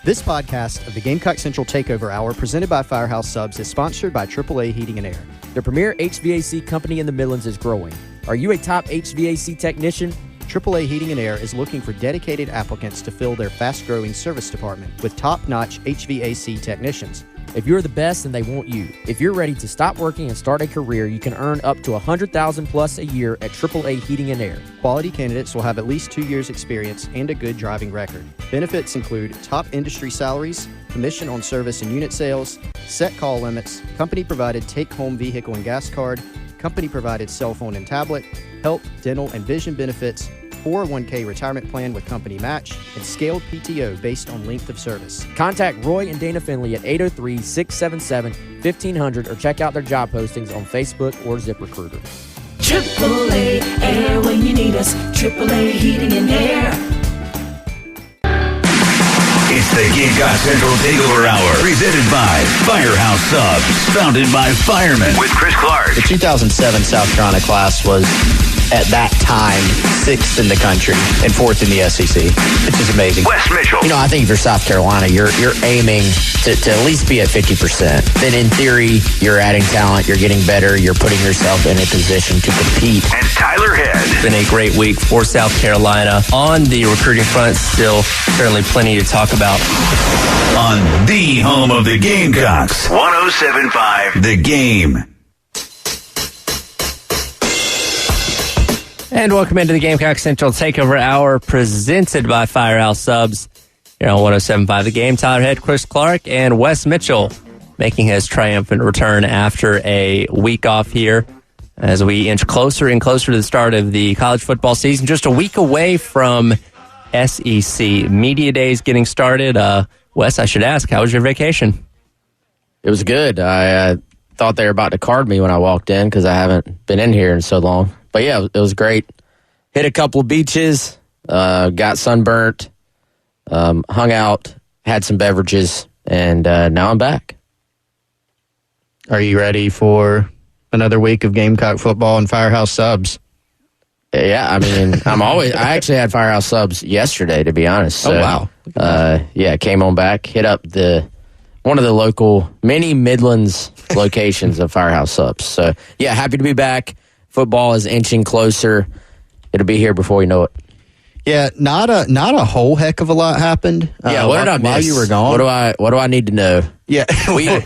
This podcast of the Gamecock Central Takeover Hour, presented by Firehouse Subs, is sponsored by AAA Heating and Air. The premier HVAC company in the Midlands is growing. Are you a top HVAC technician? AAA Heating and Air is looking for dedicated applicants to fill their fast-growing service department with top-notch HVAC technicians. If you're the best, then they want you. If you're ready to stop working and start a career, you can earn up to $100,000 plus a year at AAA Heating and Air. Quality candidates will have at least 2 years experience and a good driving record. Benefits include top industry salaries, commission on service and unit sales, set call limits, company-provided take-home vehicle and gas card, company-provided cell phone and tablet, health, dental, and vision benefits, 401k retirement plan with company match, and scaled PTO based on length of service. Contact Roy and Dana Finley at 803-677-1500 or check out their job postings on Facebook or ZipRecruiter. AAA Air when you need us. AAA Heating and Air. It's the Gamecock Central Takeover Hour, presented by Firehouse Subs, founded by firemen, with Chris Clark. The 2007 South Carolina class was, at that time, 6th in the country and 4th in the SEC, which is amazing. Wes Mitchell. You know, I think if you're South Carolina, you're aiming to at least be at 50%. Then in theory, you're adding talent, you're getting better, you're putting yourself in a position to compete. And Tyler Head. It's been a great week for South Carolina. On the recruiting front, still certainly plenty to talk about. On the home of the Gamecocks, 107.5 The Game. And welcome into the Gamecock Central Takeover Hour, presented by Firehouse Subs. Here on 107.5 The Game, Tyler Head, Chris Clark, and Wes Mitchell making his triumphant return after a week off here as we inch closer and closer to the start of the college football season. Just a week away from SEC Media Days getting started. Wes, I should ask, how was your vacation? It was good. I thought they were about to card me when I walked in because I haven't been in here in so long. But yeah, it was great. Hit a couple of beaches, got sunburnt, hung out, had some beverages, and now I'm back. Are you ready for another week of Gamecock football and Firehouse Subs? Yeah, I mean, I actually had Firehouse Subs yesterday, to be honest. So, oh, wow. Yeah, came on back, hit up one of the local, many Midlands locations of Firehouse Subs. So, yeah, happy to be back. Football is inching closer. It'll be here before we know it. Yeah, not a whole heck of a lot happened. Yeah, what did I miss? While you were gone? What do I need to know? Yeah,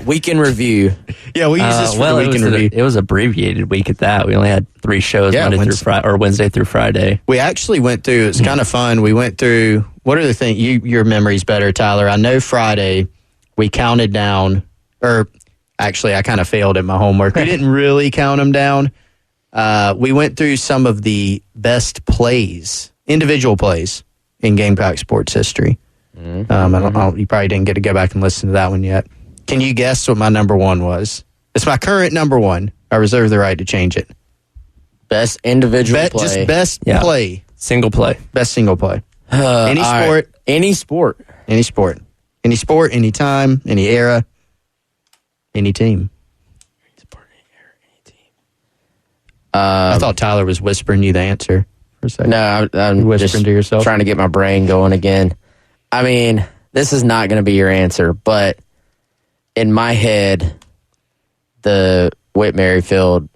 week in review. Yeah, we use this for the week in review. It was abbreviated week at that. We only had 3 shows Wednesday through Friday. We actually went through. It's kind of fun. We went through. What are the things? Your memory's better, Tyler. I know Friday we counted down, or actually I kind of failed at my homework. We didn't really count them down. We went through some of the best plays, individual plays in Gamecock sports history. You probably didn't get to go back and listen to that one yet. Can you guess what my number one was? It's my current number one. I reserve the right to change it. Best individual play. Just best play. Single play. Best single play. Any sport. Right. Any sport. Any sport. Any sport, any time, any era, any team. I thought Tyler was whispering you the answer for a second. No, I'm whispering just to yourself. Trying to get my brain going again. I mean, this is not going to be your answer, but in my head, the Whit Merrifield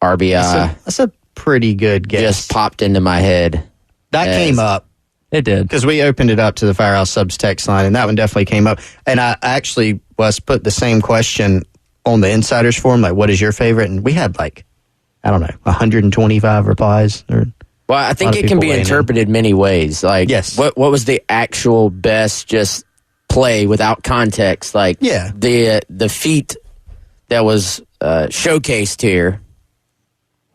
RBI that's a pretty good guess. Just popped into my head. That came up. It did. Because we opened it up to the Firehouse Subs text line, and that one definitely came up. And I actually put the same question on the Insiders Forum, like, what is your favorite? And we had 125 replies. Well, I think it can be interpreted many ways. Like, yes. What was the actual best just play without context? Like, yeah. The feat that was showcased here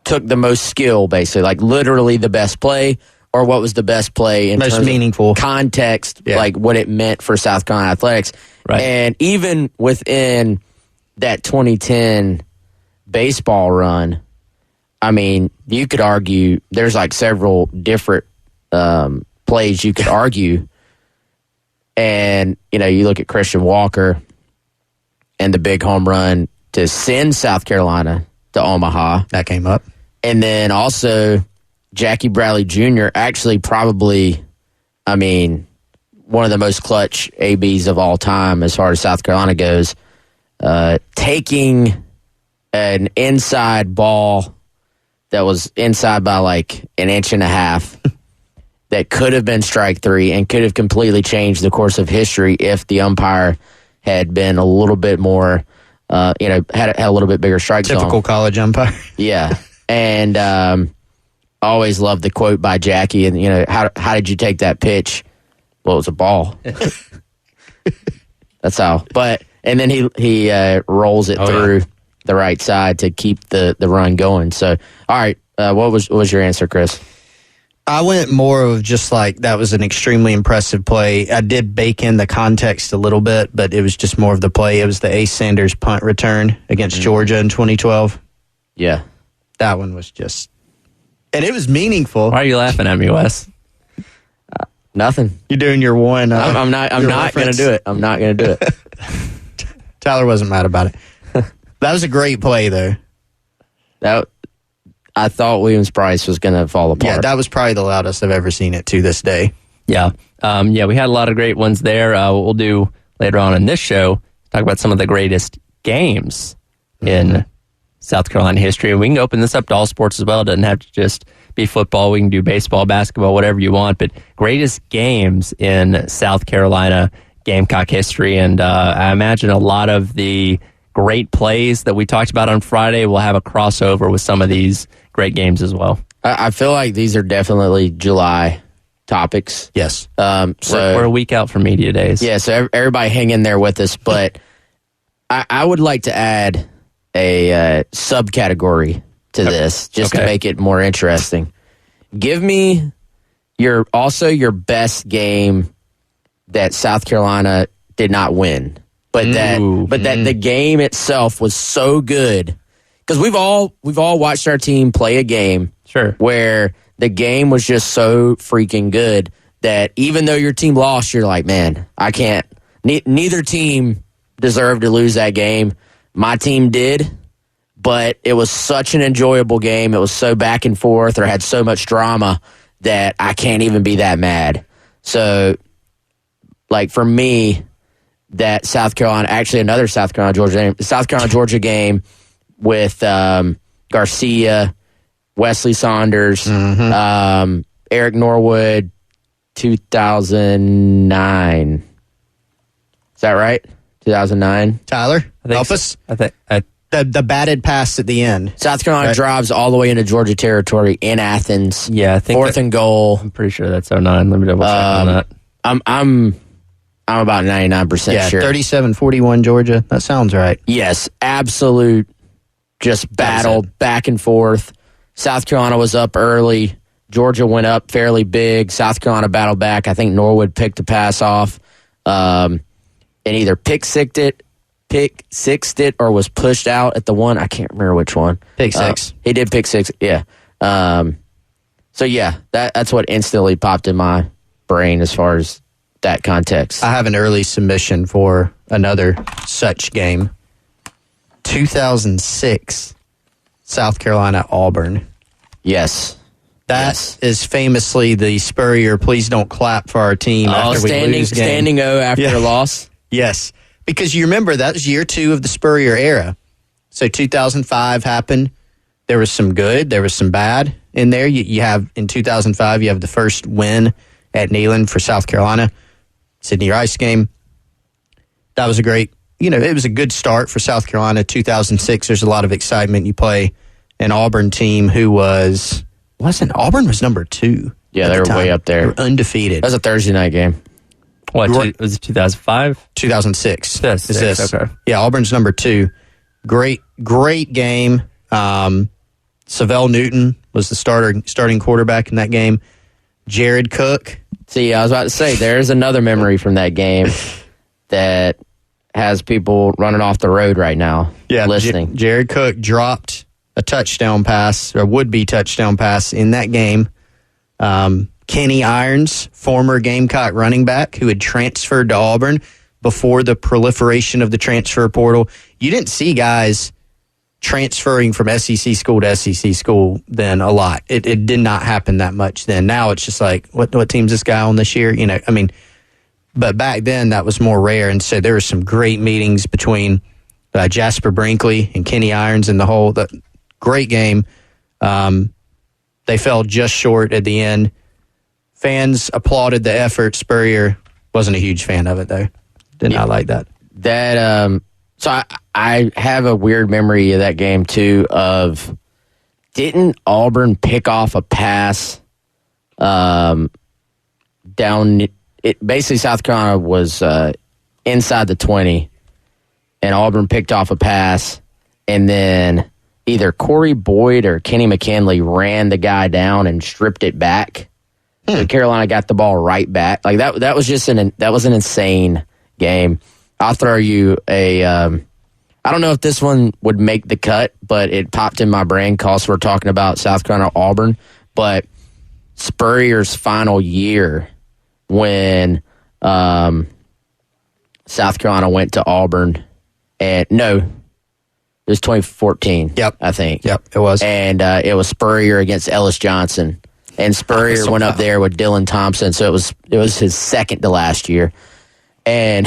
took the most skill, basically. Like, literally the best play, or what was the best play in most terms meaningful of context, like what it meant for South Carolina athletics. Right. And even within that 2010 baseball run, I mean, you could argue there's several different plays you could argue. And, you look at Christian Walker and the big home run to send South Carolina to Omaha. That came up. And then also Jackie Bradley Jr. actually probably, one of the most clutch ABs of all time as far as South Carolina goes. Taking an inside ball that was inside by like an inch and a half that could have been strike three and could have completely changed the course of history if the umpire had been a little bit more, had a little bit bigger strike zone. Typical college umpire. Yeah. And I always loved the quote by Jackie, and, how did you take that pitch? Well, it was a ball. That's how. And then he rolls it through the right side to keep the run going. So, all right, what was your answer, Chris? I went more of just like that was an extremely impressive play. I did bake in the context a little bit, but it was just more of the play. It was the Ace Sanders punt return against Georgia in 2012. Yeah. That one was just... And it was meaningful. Why are you laughing at me, Wes? Nothing. You're doing your one... I'm not going to do it. I'm not going to do it. Tyler wasn't mad about it. That was a great play, though. I thought Williams-Brice was going to fall apart. Yeah, that was probably the loudest I've ever seen it to this day. Yeah. We had a lot of great ones there. What we'll do later on in this show, talk about some of the greatest games in South Carolina history. And we can open this up to all sports as well. It doesn't have to just be football. We can do baseball, basketball, whatever you want. But greatest games in South Carolina Gamecock history. And I imagine a lot of the great plays that we talked about on Friday will have a crossover with some of these great games as well. I feel like these are definitely July topics. Yes. So we're a week out from media days. Yeah, so everybody hang in there with us. But I would like to add a subcategory to this just to make it more interesting. Give me your best game that South Carolina did not win, but that the game itself was so good. Because we've all watched our team play a game where the game was just so freaking good that even though your team lost, you're like, man, I can't. Neither team deserved to lose that game. My team did, but it was such an enjoyable game. It was so back and forth or had so much drama that I can't even be that mad. So, like, for me, that South Carolina, actually another South Carolina-Georgia game with Garcia, Wesley Saunders, Eric Norwood, 2009. Is that right? 2009. Tyler, help us. The batted pass at the end. South Carolina drives all the way into Georgia territory in Athens. Yeah, I think fourth and goal. I'm pretty sure that's 09. Let me double check on that. I'm about 99% sure. 37-41 Georgia. That sounds right. Yes, absolute just battle back and forth. South Carolina was up early. Georgia went up fairly big. South Carolina battled back. I think Norwood picked the pass off and either pick-sixed it or was pushed out at the one. I can't remember which one. Pick six. He did pick six, yeah. So, yeah, that's what instantly popped in my brain as far as that context. I have an early submission for another such game. 2006, South Carolina-Auburn. Yes. That is famously the Spurrier, please don't clap for our team after we lose game. Standing O after a loss? Yes. Because you remember, that was year 2 of the Spurrier era. So 2005 happened. There was some good. There was some bad in there. You have, in 2005, you have the first win at Neyland for South Carolina. Sidney Rice game. That was a great, it was a good start for South Carolina. 2006, there's a lot of excitement. You play an Auburn team who Auburn was number 2. Yeah, they were way up there. They were undefeated. That was a Thursday night game. What, was it 2005? 2006. This. Okay. Yeah, Auburn's number 2. Great game. Savell Newton was the starting quarterback in that game. Jared Cook. See, I was about to say, there's another memory from that game that has people running off the road right now listening. Jared Cook dropped a touchdown pass, or would-be touchdown pass in that game. Kenny Irons, former Gamecock running back who had transferred to Auburn before the proliferation of the transfer portal. You didn't see guys transferring from SEC school to SEC school then a lot. It did not happen that much then. Now it's just like, what team's this guy on this year? But back then, that was more rare. And so there were some great meetings between Jasper Brinkley and Kenny Irons and the great game. They fell just short at the end. Fans applauded the effort. Spurrier wasn't a huge fan of it, though. Did not like that. So I have a weird memory of that game, too, of didn't Auburn pick off a pass down... Basically, South Carolina was inside the 20, and Auburn picked off a pass, and then either Corey Boyd or Kenny McKinley ran the guy down and stripped it back. So Carolina got the ball right back. Like that was just an insane game. I'll throw you a. I don't know if this one would make the cut, but it popped in my brain because we're talking about South Carolina Auburn. But Spurrier's final year when South Carolina went to Auburn, and it was 2014. Yep, I think. Yep, it was. And it was Spurrier against Ellis Johnson. And Spurrier went up there with Dylan Thompson, so it was his second to last year. And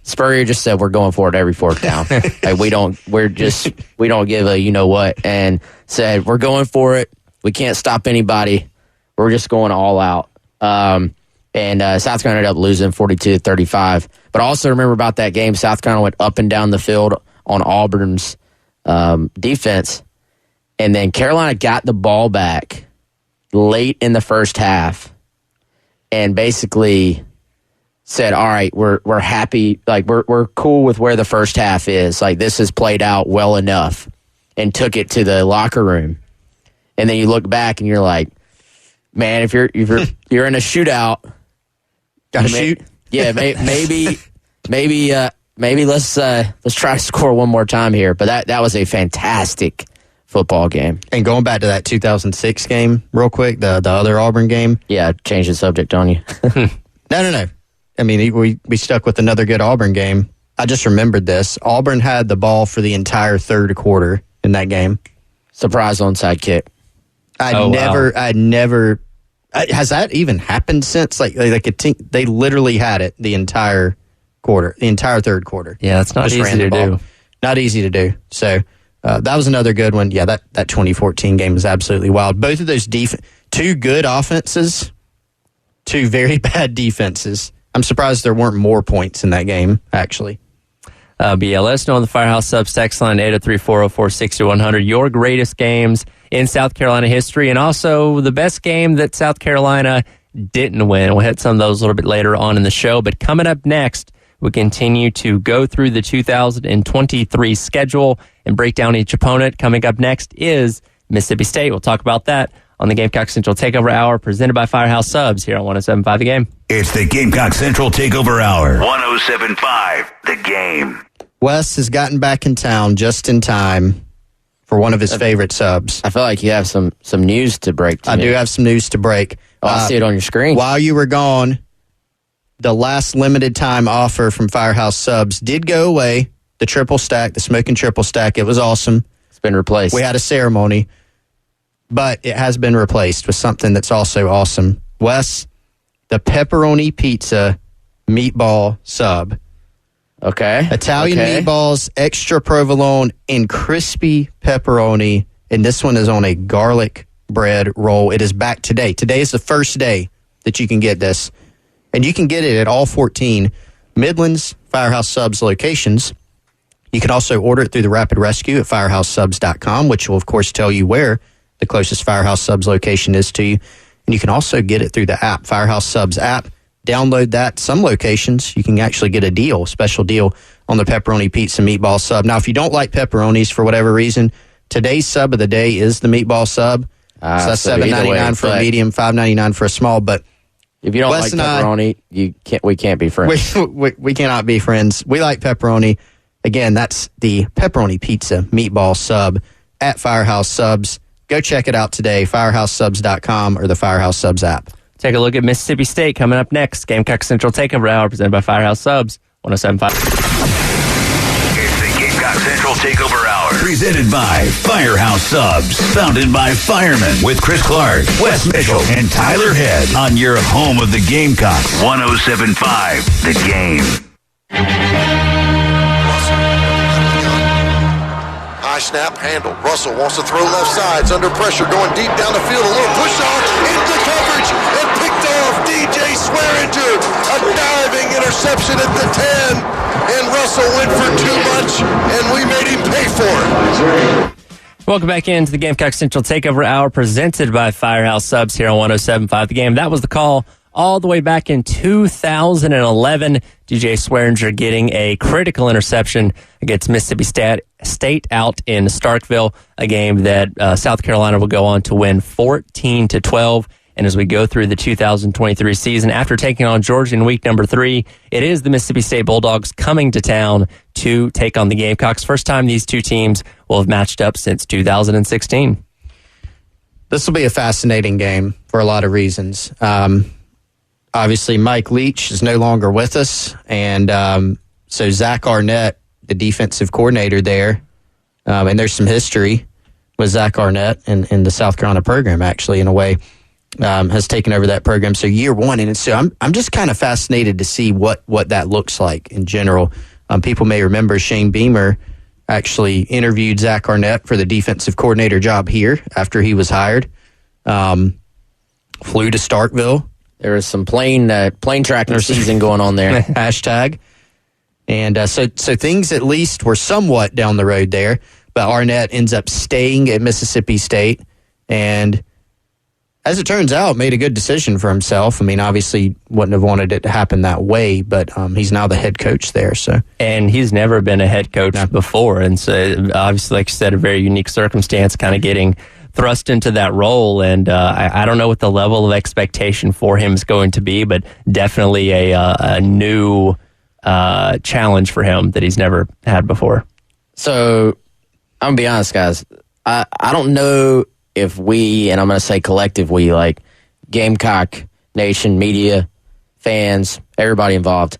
Spurrier just said, "We're going for it every fourth down. Like we don't give a you know what." And said, "We're going for it. We can't stop anybody. We're just going all out." And South Carolina ended up losing 42-35. But I also remember about that game, South Carolina went up and down the field on Auburn's defense, and then Carolina got the ball back late in the first half and basically said, all right, we're happy, like we're cool with where the first half is. Like this has played out well enough, and took it to the locker room. And then you look back and you're like, man, if you're in a shootout, gotta shoot. Yeah, maybe let's try to score one more time here. But that was a fantastic football game. And going back to that 2006 game real quick, the other Auburn game. Yeah, change the subject on you. No. I mean, we stuck with another good Auburn game. I just remembered this. Auburn had the ball for the entire third quarter in that game. Surprise onside kick. I'd never. Has that even happened since? Like a team, they literally had it the entire quarter, the entire third quarter. Yeah, that's not easy to do. Not easy to do. So that was another good one. Yeah, that 2014 game was absolutely wild. Both of those two good offenses, two very bad defenses. I'm surprised there weren't more points in that game, actually. But yeah, let us know on the Firehouse Subs text line 803-404-6100 your greatest games in South Carolina history, and also the best game that South Carolina didn't win. We'll hit some of those a little bit later on in the show. But coming up next, we continue to go through the 2023 schedule and break down each opponent. Coming up next is Mississippi State. We'll talk about that on the Gamecock Central Takeover Hour, presented by Firehouse Subs here on 107.5 The Game. It's the Gamecock Central Takeover Hour. 107.5 The Game. Wes has gotten back in town just in time for one of his favorite subs. I feel like you have some news to break. I do have some news to break. I see it on your screen. While you were gone, the last limited time offer from Firehouse Subs did go away. The triple stack, the smoking triple stack, it was awesome. It's been replaced. We had a ceremony, but it has been replaced with something that's also awesome. Wes, the pepperoni pizza meatball sub. Okay. Italian meatballs, extra provolone, and crispy pepperoni. And this one is on a garlic bread roll. It is back today. Today is the first day that you can get this. And you can get it at all 14 Midlands Firehouse Subs locations. You can also order it through the Rapid Rescue at firehousesubs.com, which will, of course, tell you where the closest Firehouse Subs location is to you. And you can also get it through the app, Firehouse Subs app. Download that. Some locations, you can actually get a special deal on the pepperoni pizza meatball sub. Now, if you don't like pepperonis for whatever reason, today's sub of the day is the meatball sub. So that's $7.99 for a medium, $5.99 for a small. But if you don't like pepperoni, we can't be friends. We cannot be friends. We like pepperoni. Again, that's the pepperoni pizza meatball sub at Firehouse Subs. Go check it out today, firehousesubs.com or the Firehouse Subs app. Take a look at Mississippi State coming up next. Gamecock Central Takeover Hour presented by Firehouse Subs, 107.5. It's the Gamecock Gamecock Central Takeover Hour. Presented by Firehouse Subs. Founded by firemen. With Chris Clark, Wes Mitchell, and Tyler Head. On your home of the Gamecocks. 107.5 The Game. High snap, handle. Russell wants to throw left sides. Under pressure, going deep down the field. A little push off into coverage and picked off DJ Swearinger. A diving interception at the 10. And Russell went for too much, and we made him pay for it. Welcome back into the Gamecock Central Takeover Hour presented by Firehouse Subs here on 107.5 The Game. That was the call all the way back in 2011. DJ Swearinger getting a critical interception against Mississippi State out in Starkville, a game that South Carolina will go on to win 14-12. And as we go through the 2023 season, after taking on Georgia in week number 3, it is the Mississippi State Bulldogs coming to town to take on the Gamecocks. First time these two teams will have matched up since 2016. This will be a fascinating game for a lot of reasons. Obviously, Mike Leach is no longer with us, and so Zach Arnett, the defensive coordinator there, and there's some history with Zach Arnett in the South Carolina program, actually, in a way. Has taken over that program. So year one, and so I'm just kind of fascinated to see what that looks like in general. People may remember Shane Beamer actually interviewed Zach Arnett for the defensive coordinator job here after he was hired. Flew to Starkville. There was some plane tracking season going on there. Hashtag. And so things at least were somewhat down the road there. But Arnett ends up staying at Mississippi State, and as it turns out, made a good decision for himself. I mean, obviously wouldn't have wanted it to happen that way, but he's now the head coach there. And he's never been a head coach before. And so obviously, like you said, a very unique circumstance, kind of getting thrust into that role. And I don't know what the level of expectation for him is going to be, but definitely a new challenge for him that he's never had before. So I'm going to be honest, guys. I don't know if we, and I'm going to say collective we, like Gamecock Nation, media, fans, everybody involved,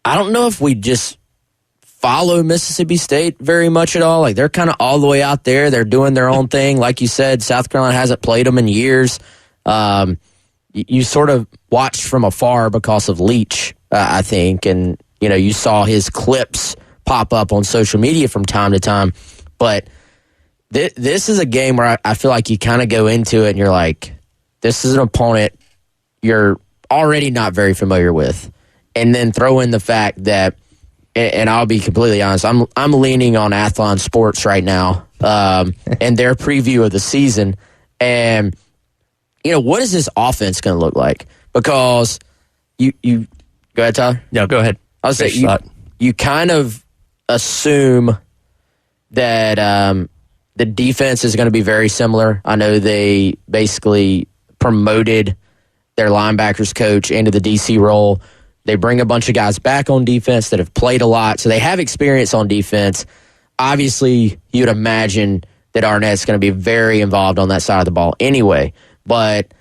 I don't know if we just follow Mississippi State very much at all. Like, they're kind of all the way out there. They're doing their own thing. Like you said, South Carolina hasn't played them in years. You sort of watched from afar because of Leach, I think, and, you saw his clips pop up on social media from time to time. But this is a game where I feel like you kind of go into it and you're like, this is an opponent you're already not very familiar with. And then throw in the fact that, and I'll be completely honest, I'm leaning on Athlon Sports right now and their preview of the season. And, what is this offense going to look like? Because you go ahead, Tyler? No, go ahead. I was saying, you kind of assume that the defense is going to be very similar. I know they basically promoted their linebackers coach into the DC role. They bring a bunch of guys back on defense that have played a lot, so they have experience on defense. Obviously, you'd imagine that Arnett's going to be very involved on that side of the ball anyway. But,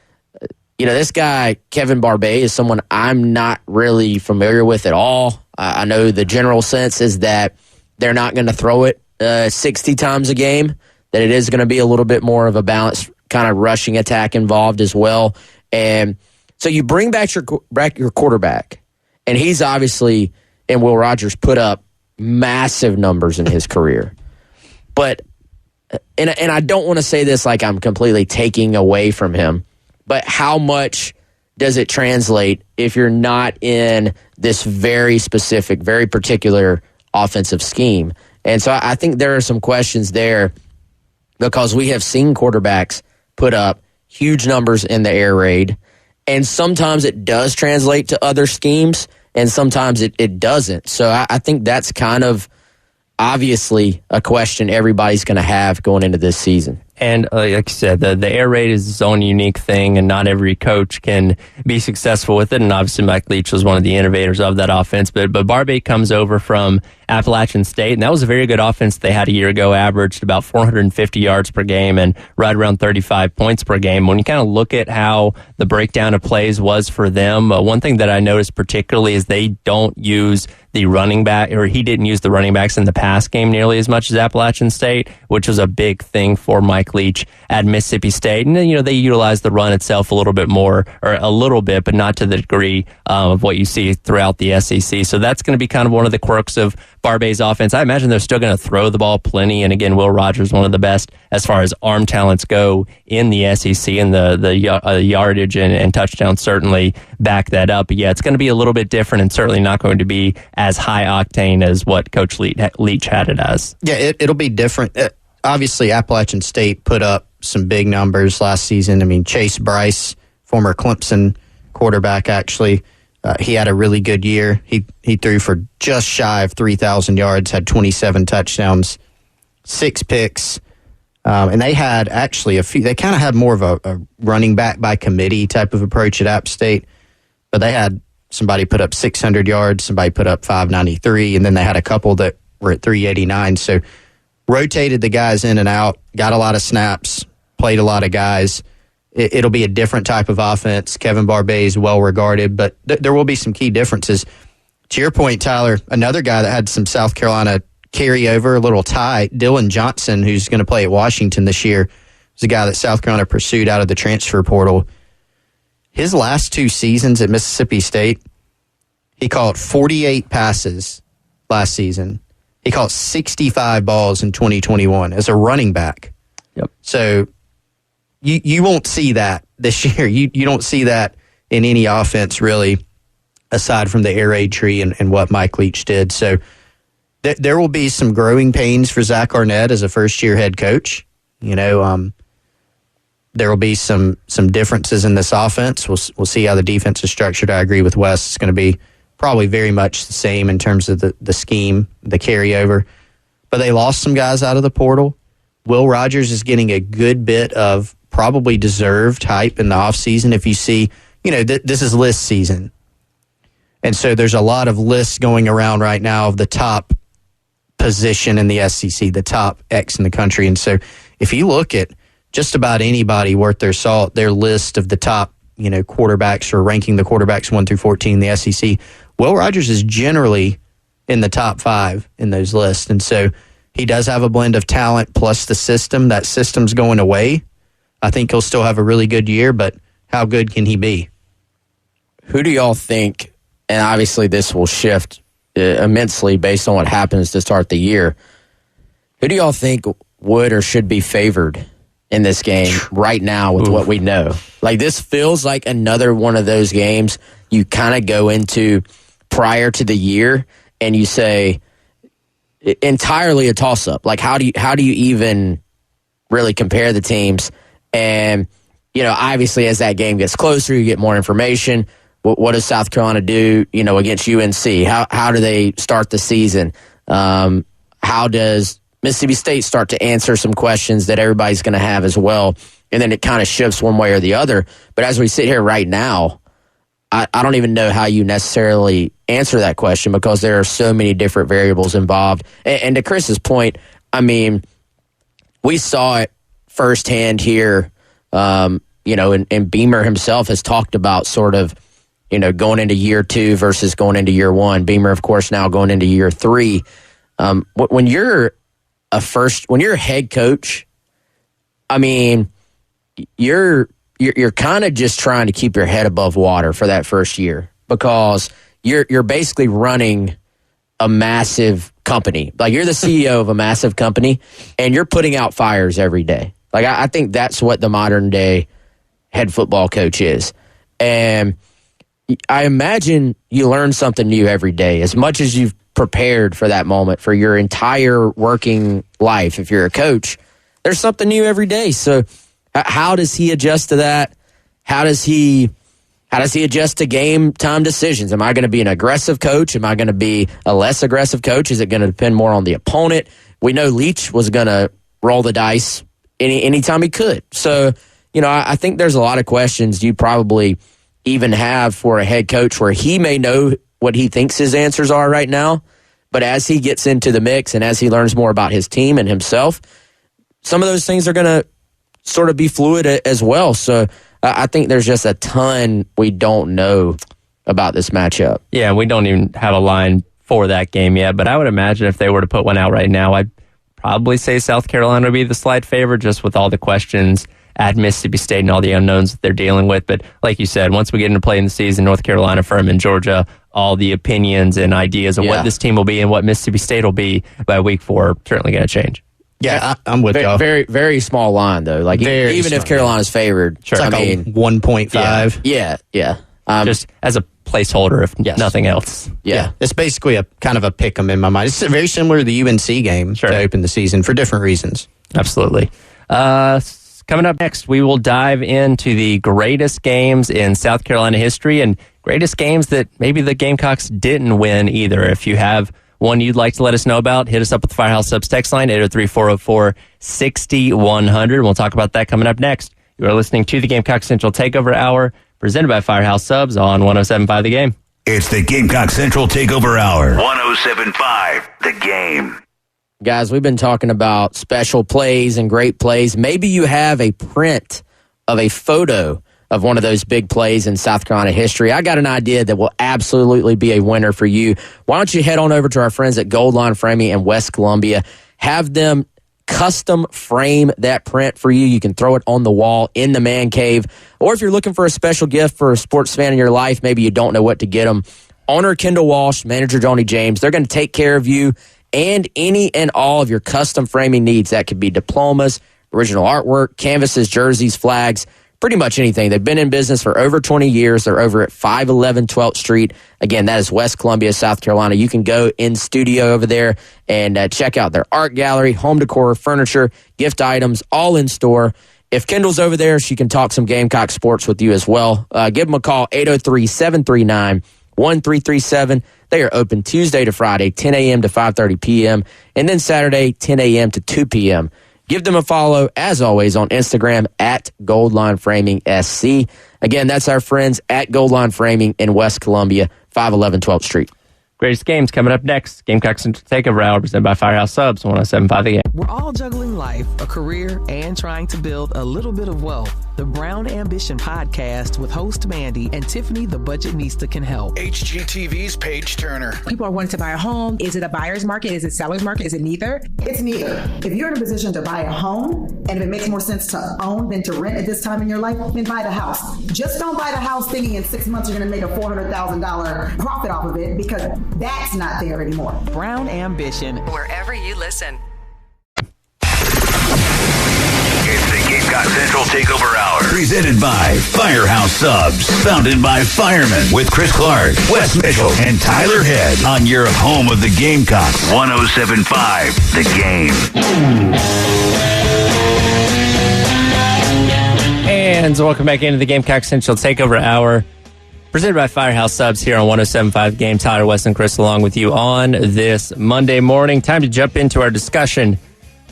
this guy, Kevin Barbay, is someone I'm not really familiar with at all. I know the general sense is that they're not going to throw it 60 times a game, that it is going to be a little bit more of a balanced kind of rushing attack involved as well. And so you bring back your quarterback, and he's obviously, and Will Rogers put up massive numbers in his career. But, and I don't want to say this like I'm completely taking away from him, but how much does it translate if you're not in this very specific, very particular offensive scheme? And so I think there are some questions there, because we have seen quarterbacks put up huge numbers in the air raid, and sometimes it does translate to other schemes, and sometimes it doesn't. So I think that's kind of obviously a question everybody's going to have going into this season. And like I said, the air raid is its own unique thing, and not every coach can be successful with it. And obviously, Mike Leach was one of the innovators of that offense. But Barbay comes over from Appalachian State, and that was a very good offense they had a year ago, averaged about 450 yards per game and right around 35 points per game. When you kind of look at how the breakdown of plays was for them, one thing that I noticed particularly is they don't use the running back, or he didn't use the running backs in the pass game nearly as much as Appalachian State, which was a big thing for Mike Leach at Mississippi State. And then, they utilized the run itself a little bit more, or a little bit, but not to the degree of what you see throughout the SEC. So that's going to be kind of one of the quirks of Barbay's offense. I imagine they're still going to throw the ball plenty. And again, Will Rogers, one of the best as far as arm talents go in the SEC, and the yardage and touchdowns certainly back that up. But yeah, it's going to be a little bit different, and certainly not going to be as high octane as what Coach Leach had it as. Yeah, it'll be different. Obviously, Appalachian State put up some big numbers last season. I mean, Chase Bryce, former Clemson quarterback, actually, he had a really good year. He threw for just shy of 3,000 yards, had 27 touchdowns, 6 picks. And they had actually they kind of had more of a running back by committee type of approach at App State, but they had somebody put up 600 yards, somebody put up 593, and then they had a couple that were at 389. So rotated the guys in and out, got a lot of snaps, played a lot of guys. It'll be a different type of offense. Kevin Barbay is well regarded, but there will be some key differences. To your point, Tyler, another guy that had some South Carolina carryover, a little tie, Dylan Johnson, who's going to play at Washington this year, is a guy that South Carolina pursued out of the transfer portal. His last 2 seasons at Mississippi State, he caught 48 passes last season. He caught 65 balls in 2021 as a running back. Yep. So you won't see that this year. You don't see that in any offense, really, aside from the air raid tree and what Mike Leach did. So there will be some growing pains for Zach Arnett as a first-year head coach. There will be some differences in this offense. We'll see how the defense is structured. I agree with Wes. It's going to be probably very much the same in terms of the scheme, the carryover. But they lost some guys out of the portal. Will Rogers is getting a good bit of probably deserved hype in the offseason. If you see, this is list season. And so there's a lot of lists going around right now of the top position in the SEC, the top X in the country. And so if you look at just about anybody worth their salt, their list of the top, quarterbacks, or ranking the quarterbacks 1 through 14 in the SEC, Will Rogers is generally in the top 5 in those lists. And so he does have a blend of talent plus the system. That system's going away. I think he'll still have a really good year, but how good can he be? Who do y'all think, and obviously this will shift immensely based on what happens to start the year, who do y'all think would or should be favored in this game right now with what we know? Like, this feels like another one of those games you kind of go into prior to the year and you say entirely a toss-up. Like, how do you even really compare the teams? And, obviously as that game gets closer, you get more information. What does South Carolina do, against UNC? How do they start the season? How does Mississippi State start to answer some questions that everybody's going to have as well? And then it kind of shifts one way or the other. But as we sit here right now, I don't even know how you necessarily answer that question, because there are so many different variables involved. And to Chris's point, I mean, we saw it firsthand here, and Beamer himself has talked about sort of, going into year 2 versus going into year 1. Beamer, of course, now going into year 3. When you're a head coach, I mean, you're kind of just trying to keep your head above water for that first year, because you're basically running a massive company. Like, you're the CEO of a massive company, and you're putting out fires every day. Like, I think that's what the modern day head football coach is. And I imagine you learn something new every day, as much as you've prepared for that moment for your entire working life. If you're a coach, there's something new every day. So how does he adjust to that? How does he adjust to game time decisions? Am I going to be an aggressive coach? Am I going to be a less aggressive coach? Is it going to depend more on the opponent? We know Leach was going to roll the dice anytime he could. So, I think there's a lot of questions you probably even have for a head coach where he may know what he thinks his answers are right now, but as he gets into the mix and as he learns more about his team and himself, some of those things are going to sort of be fluid as well. So I think there's just a ton we don't know about this matchup. Yeah, we don't even have a line for that game yet, but I would imagine if they were to put one out right now, I'd probably say South Carolina would be the slight favorite just with all the questions at Mississippi State and all the unknowns that they're dealing with. But like you said, once we get into play in the season, North Carolina, Furman, Georgia, all the opinions and ideas of what this team will be and what Mississippi State will be by week 4 certainly going to change. Yeah, I'm with y'all. Very, very small line, though. Like, even if Carolina's favored. Sure. It's like a 1.5. Yeah. Just as a placeholder, if nothing else. Yeah. It's basically a kind of a pick 'em in my mind. It's very similar to the UNC game to open the season for different reasons. Absolutely. Coming up next, we will dive into the greatest games in South Carolina history and greatest games that maybe the Gamecocks didn't win either. If you have one you'd like to let us know about, hit us up with the Firehouse Subs text line, 803-404-6100. We'll talk about that coming up next. You are listening to the Gamecock Central Takeover Hour, presented by Firehouse Subs on 107.5 The Game. It's the Gamecock Central Takeover Hour. 107.5 The Game. Guys, we've been talking about special plays and great plays. Maybe you have a print of a photo of one of those big plays in South Carolina history. I got an idea that will absolutely be a winner for you. Why don't you head on over to our friends at Gold Line Framing in West Columbia. Have them custom frame that print for you. You can throw it on the wall in the man cave. Or if you're looking for a special gift for a sports fan in your life, maybe you don't know what to get them. Owner Kendall Walsh, manager Joni James, they're going to take care of you and any and all of your custom framing needs. That could be diplomas, original artwork, canvases, jerseys, flags, pretty much anything. They've been in business for over 20 years. They're over at 511 12th Street. Again, that is West Columbia, South Carolina. You can go in studio over there and check out their art gallery, home decor, furniture, gift items, all in store. If Kendall's over there, she can talk some Gamecock sports with you as well. Give them a call, 803-739-1337. They are open Tuesday to Friday, 10 a.m. to 5:30 p.m., and then Saturday, 10 a.m. to 2 p.m. Give them a follow, as always, on Instagram at Goldline Framing SC. Again, that's our friends at Goldline Framing in West Columbia, 511 12th Street. Greatest games coming up next. Gamecock Central Takeover Hour presented by Firehouse Subs, 107.5 The Game. We're all juggling life, a career, and trying to build a little bit of wealth. The Brown Ambition Podcast with host Mandy and Tiffany the Budgetnista can help. HGTV's Paige Turner. People are wanting to buy a home. Is it a buyer's market? Is it seller's market? Is it neither? It's neither. If you're in a position to buy a home, and if it makes more sense to own than to rent at this time in your life, then buy the house. Just don't buy the house thinking in 6 months you're going to make a $400,000 profit off of it, because that's not there anymore. Brown Ambition. Wherever you listen. It's the Gamecock Central Takeover Hour. Presented by Firehouse Subs. Founded by firemen with Chris Clark, Wes Mitchell, and Tyler Head. On your home of the Gamecocks. 107.5 The Game. And welcome back into the Gamecock Central Takeover Hour. Presented by Firehouse Subs here on 107.5 The Game. Tyler, Wes, and Chris along with you on this Monday morning. Time to jump into our discussion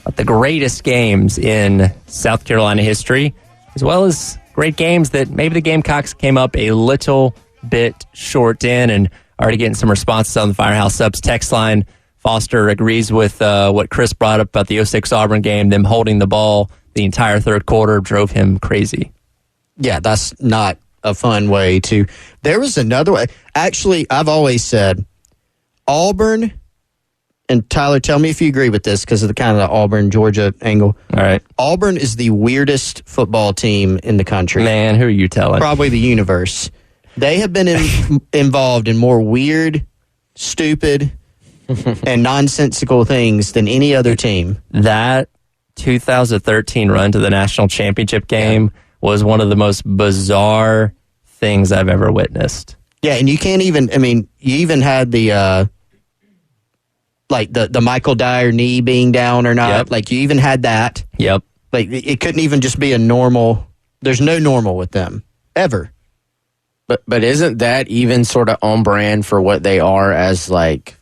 of the greatest games in South Carolina history, as well as great games that maybe the Gamecocks came up a little bit short in, and already getting some responses on the Firehouse Subs text line. Foster agrees with what Chris brought up about the 06 Auburn game. Them holding the ball the entire third quarter drove him crazy. Yeah, that's not a fun way to. There was another way. Actually, I've always said Auburn, and Tyler, tell me if you agree with this because of the kind of the Auburn, Georgia angle. All right. Auburn is the weirdest football team in the country. Man, who are you telling? Probably the universe. They have been involved in more weird, stupid, and nonsensical things than any other team. That 2013 run to the national championship game was one of the most bizarre things I've ever witnessed. Yeah, and you can't even, I mean, you even had the, like the Michael Dyer knee being down or not. Yep. Like you even had that. Yep. Like it couldn't even just be a normal, there's no normal with them, ever. But isn't that even sort of on brand for what they are as like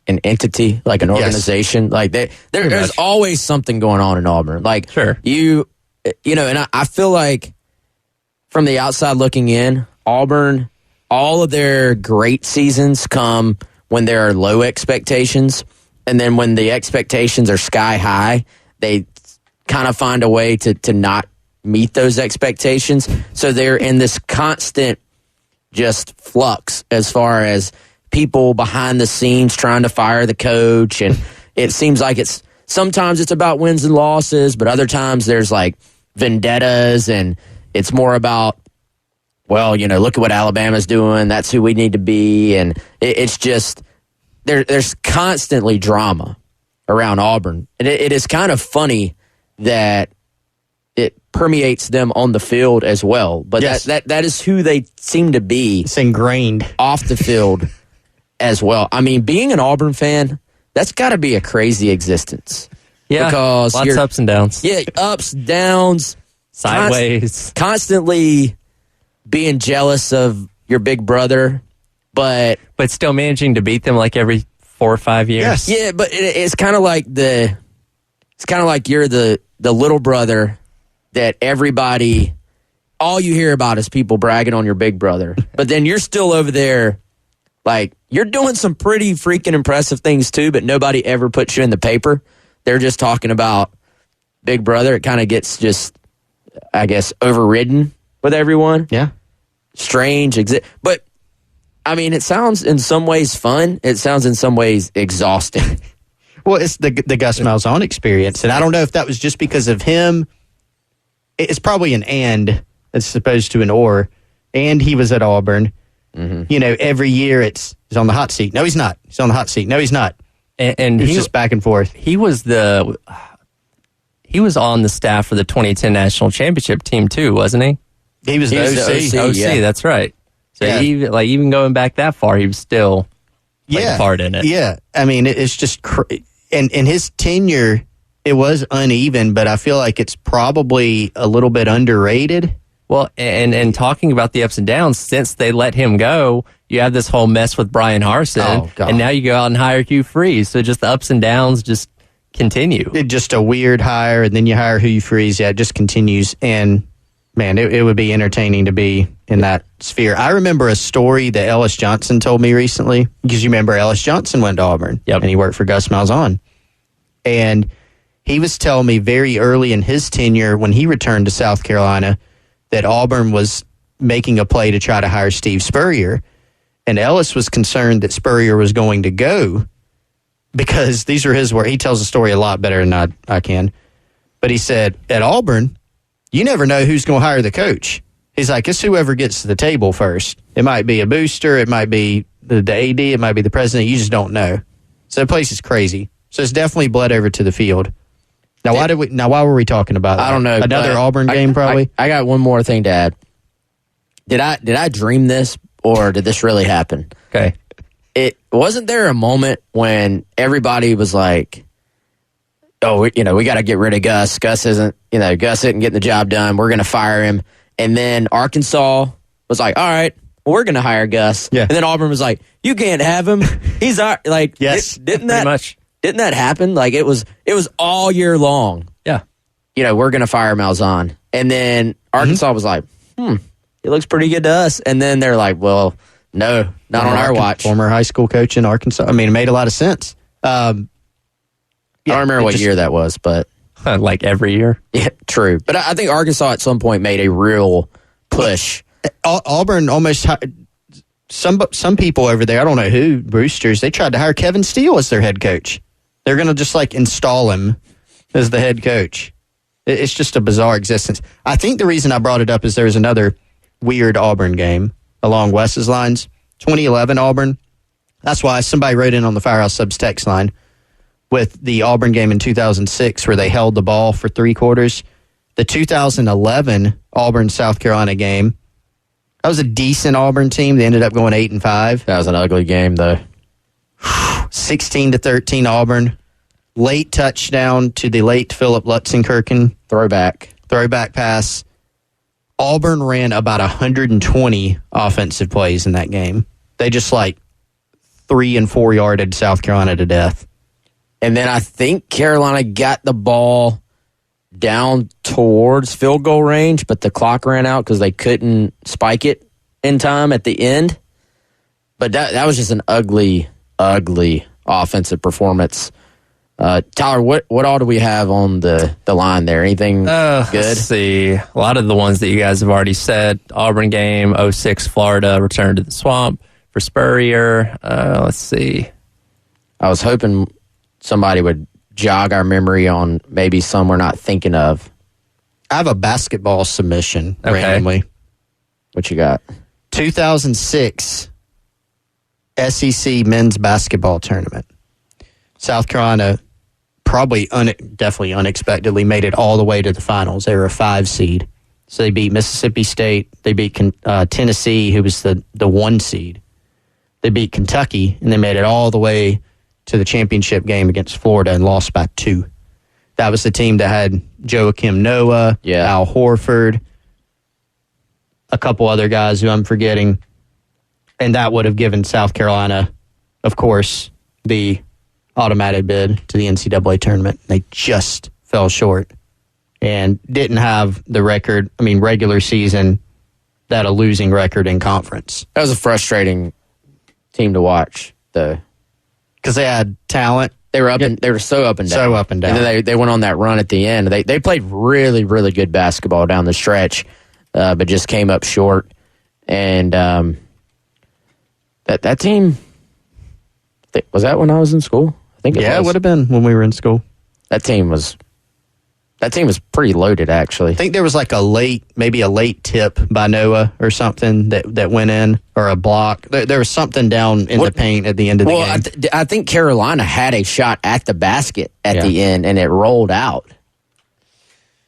an entity, like an organization. Like there's always something going on in Auburn. Like you know, and I feel like from the outside looking in, Auburn, all of their great seasons come when there are low expectations, and then when the expectations are sky high, they kind of find a way to not meet those expectations. So they're in this constant just flux as far as people behind the scenes trying to fire the coach. And it seems like sometimes it's about wins and losses, but other times there's like vendettas, and it's more about, well, you know, look at what Alabama's doing. That's who we need to be. And it's just, there's constantly drama around Auburn. And it is kind of funny that it permeates them on the field as well. But that is who they seem to be. It's ingrained. Off the field as well. I mean, being an Auburn fan, that's got to be a crazy existence. Yeah, because lots of ups and downs. Yeah, ups, downs. Sideways. Constantly being jealous of your big brother, but still managing to beat them like every 4 or 5 years. Yes. Yeah, but it's kind of like you're the little brother that everybody, all you hear about is people bragging on your big brother. But then you're still over there, like, you're doing some pretty freaking impressive things too, but nobody ever puts you in the paper. They're just talking about big brother. It kind of gets just, I guess, overridden with everyone. Yeah. Strange. But, I mean, it sounds in some ways fun. It sounds in some ways exhausting. Well, it's the Gus Malzahn experience. And I don't know if that was just because of him. It's probably an and as opposed to an or. And he was at Auburn. Mm-hmm. You know, every year he's on the hot seat. No, he's not. He's on the hot seat. No, he's not. And he's just back and forth. He was on the staff for the 2010 national championship team too, wasn't he? He was the OC. OC, yeah. That's right. So even going back that far, he was still playing a part in it. Yeah, I mean, it's just and his tenure, it was uneven, but I feel like it's probably a little bit underrated. Well, and talking about the ups and downs, since they let him go, you have this whole mess with Brian Harsin, and now you go out and hire Hugh Freeze. So just the ups and downs just continue. It's just a weird hire, and then you hire Hugh Freeze. Yeah, it just continues. And, man, it would be entertaining to be in that sphere. I remember a story that Ellis Johnson told me recently, because you remember Ellis Johnson went to Auburn, and he worked for Gus Malzahn. And he was telling me very early in his tenure, when he returned to South Carolina, that Auburn was making a play to try to hire Steve Spurrier. And Ellis was concerned that Spurrier was going to go, because these are his words. He tells the story a lot better than I can. But he said, at Auburn, you never know who's going to hire the coach. He's like, it's whoever gets to the table first. It might be a booster. It might be the AD. It might be the president. You just don't know. So the place is crazy. So it's definitely bled over to the field. Now, why were we talking about that? I don't know. Another Auburn game, probably? I got one more thing to add. Did I dream this, or did this really happen? Okay. Wasn't there a moment when everybody was like, oh, we got to get rid of Gus. Gus isn't getting the job done. We're going to fire him. And then Arkansas was like, all right, well, we're going to hire Gus. Yeah. And then Auburn was like, you can't have him. He's like, yes. Didn't that happen? Like, it was all year long. Yeah. We're going to fire Malzahn. And then Arkansas was like, it looks pretty good to us. And then they're like, well, no, not on our watch. Former high school coach in Arkansas. I mean, it made a lot of sense. I don't remember what year that was, but like every year. Yeah, true. But I think Arkansas at some point made a real push. Auburn almost some people over there, I don't know who, Brewsters, they tried to hire Kevin Steele as their head coach. They're going to just install him as the head coach. It's just a bizarre existence. I think the reason I brought it up is there was another weird Auburn game along Wes's lines. 2011 Auburn. That's why somebody wrote in on the Firehouse Subs text line with the Auburn game in 2006 where they held the ball for 3 quarters. The 2011 Auburn-South Carolina game, that was a decent Auburn team. They ended up going 8-5. That was an ugly game, though. 16-13 Auburn. Late touchdown to the late Philip Lutzenkirchen. Throwback pass. Auburn ran about 120 offensive plays in that game. They just 3 and 4 yarded South Carolina to death. And then I think Carolina got the ball down towards field goal range, but the clock ran out because they couldn't spike it in time at the end. But that was just an ugly offensive performance. Tyler, what all do we have on the line there? Anything good? Let's see. A lot of the ones that you guys have already said. Auburn game, 06 Florida, return to the swamp for Spurrier. Let's see. I was hoping somebody would jog our memory on maybe some we're not thinking of. I have a basketball submission randomly. What you got? 2006 SEC men's basketball tournament. South Carolina definitely unexpectedly made it all the way to the finals. They were a 5 seed. So they beat Mississippi State. They beat Tennessee, who was the 1 seed. They beat Kentucky, and they made it all the way to the championship game against Florida and lost by 2. That was the team that had Joakim Noah, Al Horford, a couple other guys who I'm forgetting. And that would have given South Carolina, of course, the automatic bid to the NCAA tournament. They just fell short and didn't have the record, regular season, that a losing record in conference. That was a frustrating team to watch, though. Because they had talent. They were they were so up and down. So up and down. And then they went on that run at the end. They played really, really good basketball down the stretch, but just came up short. And that team, was that when I was in school? I think it was. Yeah, it would have been when we were in school. That team was pretty loaded, actually. I think there was maybe a late tip by Noah or something that went in, or a block. There was something down in the paint at the end of the game. I think Carolina had a shot at the basket at the end, and it rolled out.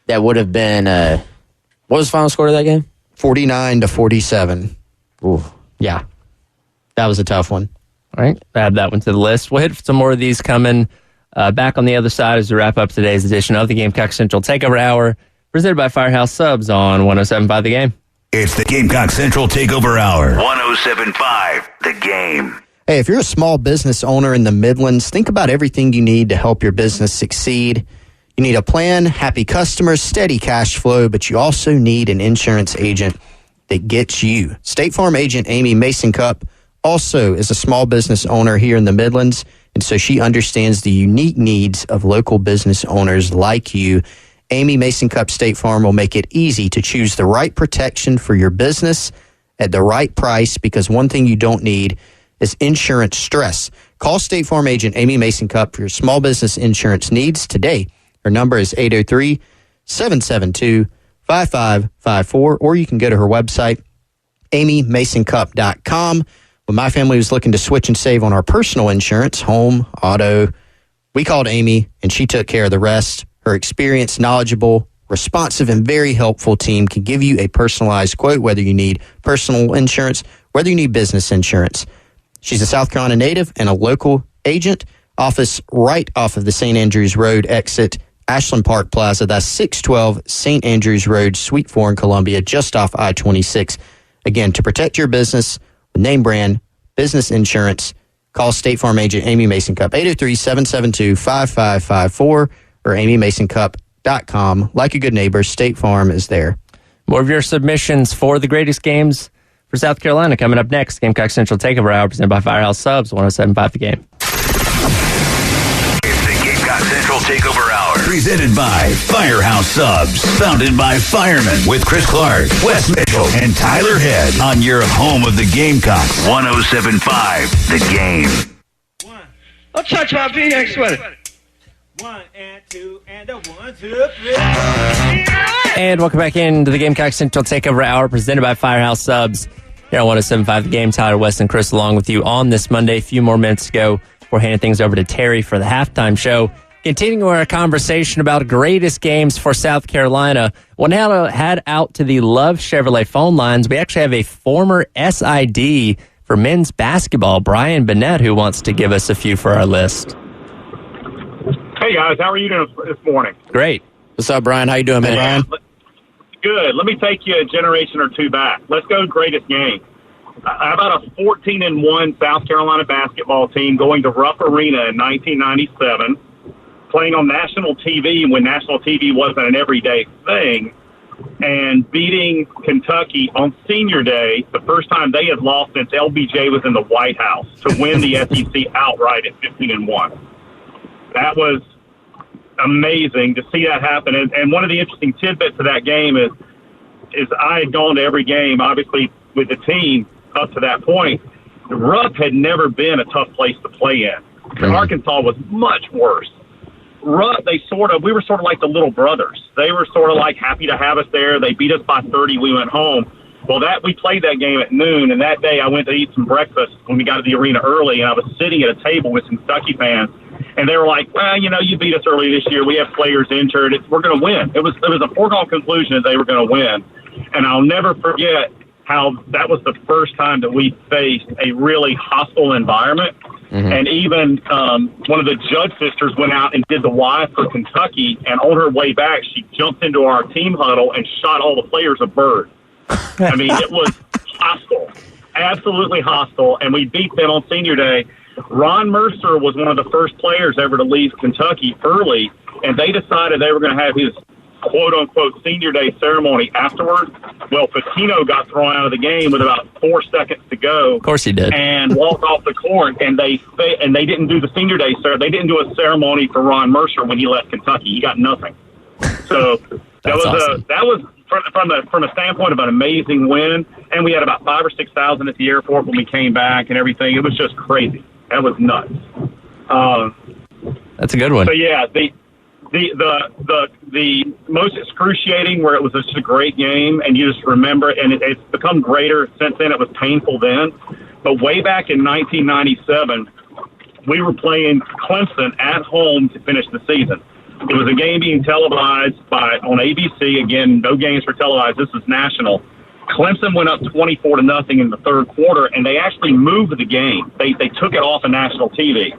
That would have been, what was the final score of that game? 49-47. Ooh. Yeah. That was a tough one. All right, add that one to the list. We'll hit some more of these coming back on the other side as we wrap up today's edition of the Gamecock Central Takeover Hour, presented by Firehouse Subs on 107.5 The Game. It's the Gamecock Central Takeover Hour. 107.5 The Game. Hey, if you're a small business owner in the Midlands, think about everything you need to help your business succeed. You need a plan, happy customers, steady cash flow, but you also need an insurance agent that gets you. State Farm agent Amy Mason-Cup also is a small business owner here in the Midlands, and so she understands the unique needs of local business owners like you. Amy Mason-Cup State Farm will make it easy to choose the right protection for your business at the right price, because one thing you don't need is insurance stress. Call State Farm agent Amy Mason-Cup for your small business insurance needs today. Her number is 803-772-5554, or you can go to her website, amymasoncup.com. When my family was looking to switch and save on our personal insurance, home, auto, we called Amy, and she took care of the rest. Her experienced, knowledgeable, responsive, and very helpful team can give you a personalized quote, whether you need personal insurance, whether you need business insurance. She's a South Carolina native and a local agent. Office right off of the St. Andrews Road exit, Ashland Park Plaza. That's 612 St. Andrews Road, Suite 4 in Columbia, just off I-26. Again, to protect your business, name brand, business insurance, call State Farm agent Amy Mason-Cup, 803-772-5554, or amymasoncup.com. Like a good neighbor, State Farm is there. More of your submissions for the greatest games for South Carolina coming up next. Gamecock Central Takeover Hour, presented by Firehouse Subs, 107.5 The Game. It's the Gamecock Central Takeover Hour, presented by Firehouse Subs, founded by firemen with Chris Clark, Wes Mitchell, and Tyler Head on your home of the Gamecocks, 107.5 The Game. Don't touch my V-neck sweater. 1 and 2 and a 1, 2, 3. And welcome back into the Gamecock Central Takeover Hour, presented by Firehouse Subs here on 107.5 The Game. Tyler, Wes, and Chris along with you on this Monday. A few more minutes to go before handing things over to Terry for the halftime show. Continuing our conversation about greatest games for South Carolina, we'll now head out to the Love Chevrolet phone lines. We actually have a former SID for men's basketball, Brian Bennett, who wants to give us a few for our list. Hey, guys. How are you doing this morning? Great. What's up, Brian? How you doing, man? Good. Let me take you a generation or two back. Let's go to greatest game. How about a 14-1 South Carolina basketball team going to Rupp Arena in 1997, playing on national TV when national TV wasn't an everyday thing, and beating Kentucky on Senior Day, the first time they had lost since LBJ was in the White House, to win the SEC outright at 15-1. That was amazing to see that happen. And one of the interesting tidbits of that game is I had gone to every game, obviously, with the team up to that point. Rupp had never been a tough place to play in. Arkansas was much worse. Rupp, we were sort of like the little brothers. They were sort of like happy to have us there. They beat us by 30. We went home. Well, we played that game at noon, and that day I went to eat some breakfast when we got to the arena early, and I was sitting at a table with some Kentucky fans, and they were like, well, you beat us early this year. We have players injured. We're going to win. It was a foregone conclusion that they were going to win. And I'll never forget how that was the first time that we faced a really hostile environment. And even one of the Judge sisters went out and did the Y for Kentucky, and on her way back, she jumped into our team huddle and shot all the players a bird. I mean, it was hostile, absolutely hostile, and we beat them on Senior Day. Ron Mercer was one of the first players ever to leave Kentucky early, and they decided they were going to have his quote-unquote Senior Day ceremony afterwards. Well, Pitino got thrown out of the game with about 4 seconds to go. Of course he did. And walked off the court, and they didn't do the Senior Day ceremony. They didn't do a ceremony for Ron Mercer when he left Kentucky. He got nothing. So that was from a standpoint of an amazing win, and we had about 5,000 or 6,000 at the airport when we came back and everything. It was just crazy. That was nuts. That's a good one. So yeah, the most excruciating, where it was just a great game, and you just remember it, and it's become greater since then. It was painful then, but way back in 1997, we were playing Clemson at home to finish the season. It was a game being televised on ABC. Again, no games were televised. This is national. Clemson went up 24-0 in the third quarter, and they actually moved the game. They took it off of national TV.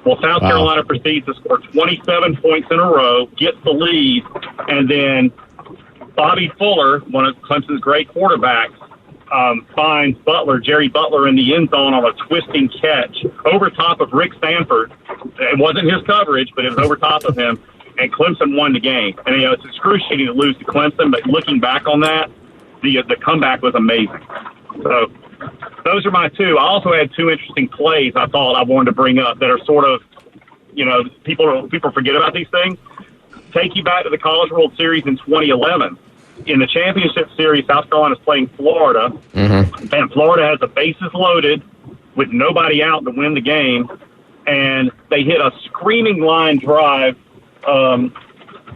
Well, South Carolina proceeds to score 27 points in a row, gets the lead, and then Bobby Fuller, one of Clemson's great quarterbacks, finds Jerry Butler in the end zone on a twisting catch over top of Rick Stanford. It wasn't his coverage, but it was over top of him, and Clemson won the game. And, it's excruciating to lose to Clemson, but looking back on that, the comeback was amazing. So those are my two. I also had two interesting plays I thought I wanted to bring up that are sort of, people forget about these things. Take you back to the College World Series in 2011. In the championship series, South Carolina's playing Florida, and Florida has the bases loaded with nobody out to win the game, and they hit a screaming line drive.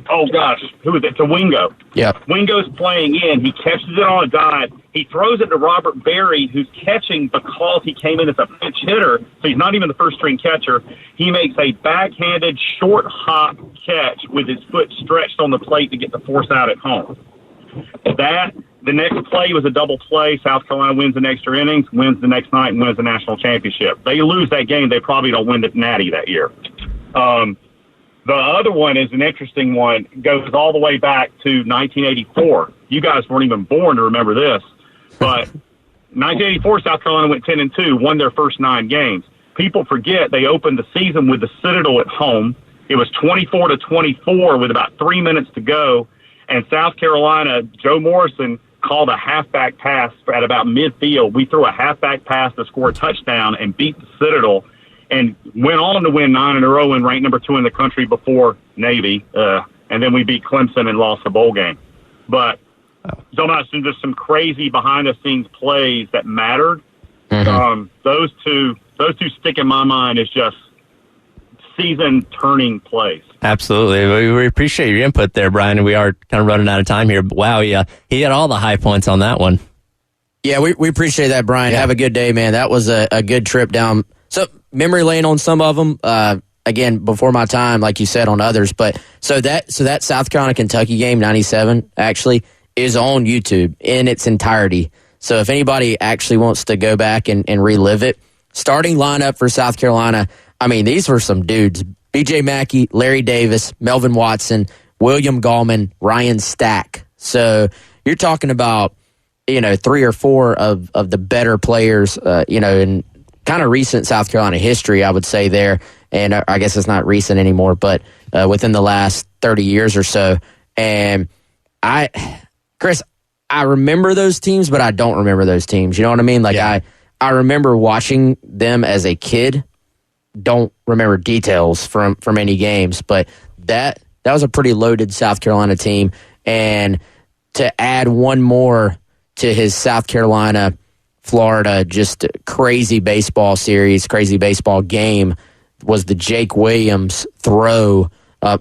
Who was it? To Wingo. Yeah. Wingo's playing in. He catches it on a dive. He throws it to Robert Berry, who's catching because he came in as a pinch hitter, so he's not even the first-string catcher. He makes a backhanded short hop catch with his foot stretched on the plate to get the force out at home. The next play was a double play. South Carolina wins in extra innings, wins the next night, and wins the national championship. They lose that game, they probably don't win the Natty that year. The other one is an interesting one. It goes all the way back to 1984. You guys weren't even born to remember this, but 1984, South Carolina went 10-2, won their first 9 games. People forget they opened the season with the Citadel at home. It was 24-24 with about 3 minutes to go, and South Carolina, Joe Morrison called a halfback pass at about midfield. We threw a halfback pass to score a touchdown and beat the Citadel, and went on to win 9 in a row and ranked number 2 in the country before Navy. And then we beat Clemson and lost the bowl game. But talking about just some crazy behind-the-scenes plays that mattered. Those two stick in my mind as just season-turning plays. Absolutely. We appreciate your input there, Brian. We are kind of running out of time here. But wow, yeah, he had all the high points on that one. Yeah, we appreciate that, Brian. Have a good day, man. That was a good trip down. So memory lane on some of them. Again, before my time, like you said, on others. But so that South Carolina Kentucky game, 97, actually is on YouTube in its entirety. So if anybody actually wants to go back and relive it, starting lineup for South Carolina, I mean, these were some dudes. B.J. Mackey, Larry Davis, Melvin Watson, William Gallman, Ryan Stack. So you're talking about 3 or 4 of the better players, in kind of recent South Carolina history, I would say there. And I guess it's not recent anymore, but within the last 30 years or so. And Chris, I remember those teams, but I don't remember those teams. You know what I mean? Like I remember watching them as a kid. Don't remember details from any games, but that was a pretty loaded South Carolina team. And to add one more to his South Carolina, Florida, just crazy baseball series, crazy baseball game was the Jake Williams throw.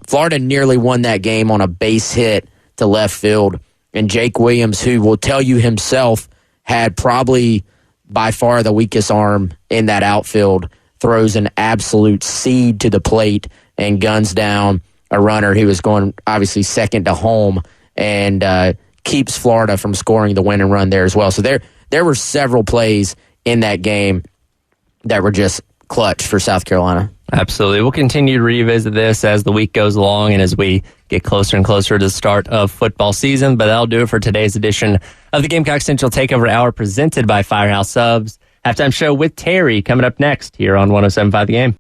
Florida nearly won that game on a base hit to left field. And Jake Williams, who will tell you himself had probably by far the weakest arm in that outfield, throws an absolute seed to the plate and guns down a runner who was going obviously second to home and keeps Florida from scoring the winning run there as well. So there were several plays in that game that were just clutch for South Carolina. Absolutely. We'll continue to revisit this as the week goes along and as we get closer and closer to the start of football season. But that'll do it for today's edition of the Gamecock Central Takeover Hour presented by Firehouse Subs. Halftime show with Terry coming up next here on 107.5 The Game.